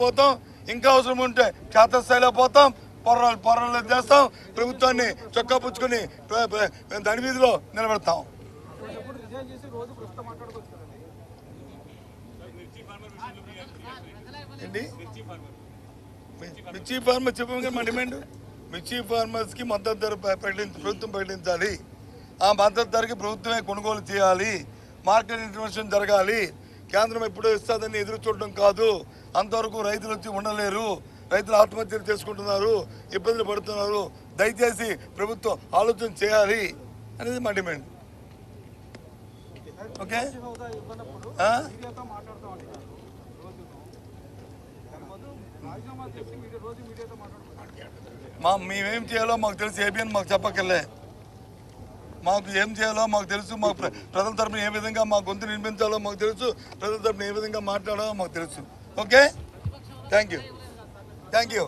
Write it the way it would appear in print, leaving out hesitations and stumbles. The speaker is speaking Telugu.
పోతాం, ఇంకా అవసరం ఉంటే క్షేత్రస్థాయిలో పోతాం, పొరలు చేస్తాం, ప్రభుత్వాన్ని చొక్కా పుచ్చుకొని దాని వీధిలో నిలబెడతాం. ఏంటి మిర్చి ఫార్మర్ చెప్పగా మా డిమాండ్ మిర్చి ఫార్మర్స్కి మద్దతు ధర ప్రభుత్వం ప్రకటించాలి. ఆ మద్దతు ధరకి ప్రభుత్వమే కొనుగోలు చేయాలి. మార్కెట్ ఇంటర్వెన్షన్ జరగాలి. కేంద్రం ఎప్పుడో ఇస్తుందని ఎదురు చూడడం కాదు. అంతవరకు రైతులు వచ్చి ఉండలేరు. రైతులు ఆత్మహత్యలు చేసుకుంటున్నారు, ఇబ్బందులు పడుతున్నారు. దయచేసి ప్రభుత్వం ఆలోచన చేయాలి అనేది మా డిమాండ్. ఓకే, మేమేం చేయాలో మాకు తెలుసు. ఏబిఎన్ మాకు చెప్పక్కర్లే. మాకు ఏం చేయాలో మాకు తెలుసు. మాకు ప్రజల తరపున ఏ విధంగా మా గొంతు నిర్మించాలో మాకు తెలుసు. ప్రజల తరపున ఏ విధంగా మాట్లాడాలో మాకు తెలుసు. Okay, thank you.